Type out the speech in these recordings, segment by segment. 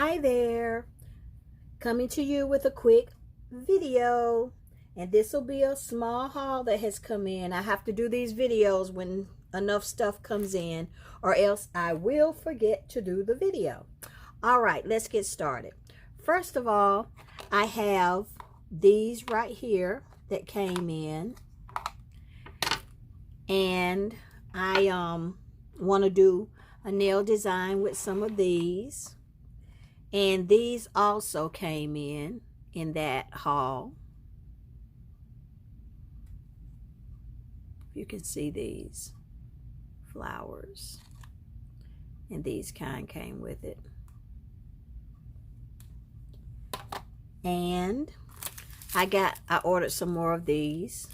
Hi there, coming to you with a quick video, and this will be a small haul that has come in. I have to do these videos when enough stuff comes in, or else I will forget to do the video. All right, let's get started. First of all, I have these right here that came in, and I want to do a nail design with some of these. And these also came in that haul. You can see these flowers, and these kind came with it. And I ordered some more of these.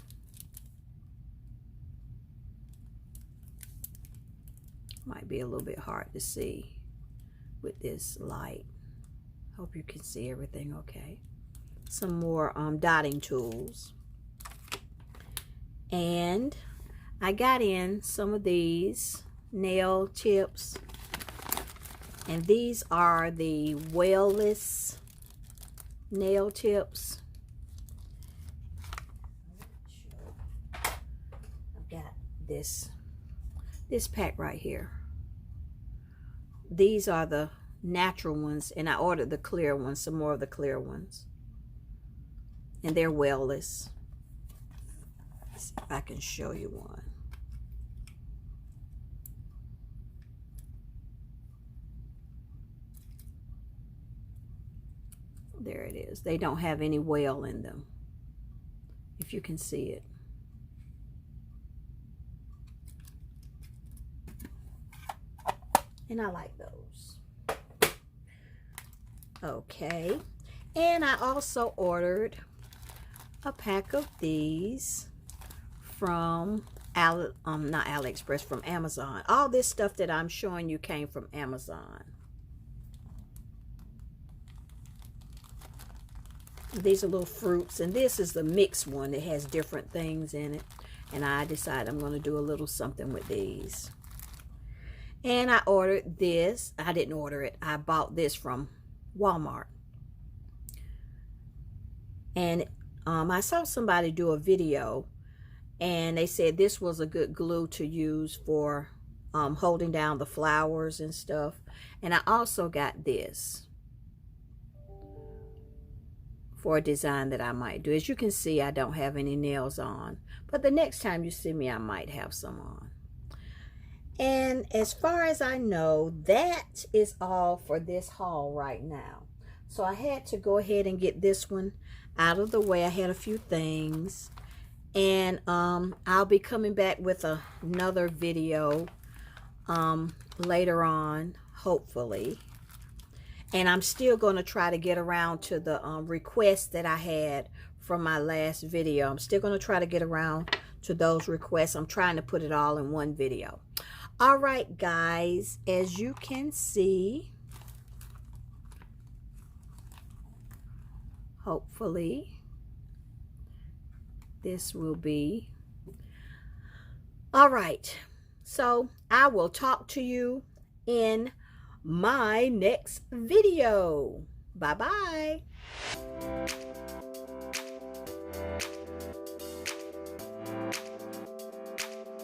Might be a little bit hard to see with this light. Hope you can see everything okay. Some more dotting tools. And I got in some of these nail tips. And these are the Wellless nail tips. I've got this pack right here. These are the natural ones, and I ordered the clear ones, some more of the clear ones, and they're Wellless. Let's see if I can show you one. There it is. They don't have any well in them, if you can see it. And I like those. Okay, and I also ordered a pack of these from not AliExpress, from Amazon. All this stuff that I'm showing you came from Amazon. These are little fruits, and this is the mixed one that has different things in it. And I decided I'm going to do a little something with these. And I ordered this. I didn't order it. I bought this from Walmart. And I saw somebody do a video, and they said this was a good glue to use for holding down the flowers and stuff. And I also got this for a design that I might do. As you can see, I don't have any nails on, but the next time you see me, I might have some on. And as far as I know, that is all for this haul right now. So I had to go ahead and get this one out of the way. I had a few things, and I'll be coming back with another video later on, hopefully. And I'm still going to try to get around to the requests that I had from my last video. I'm still going to try to get around to those requests. I'm trying to put it all in one video. All right, guys, as you can see, hopefully this will be all right. So I will talk to you in my next video. Bye-bye.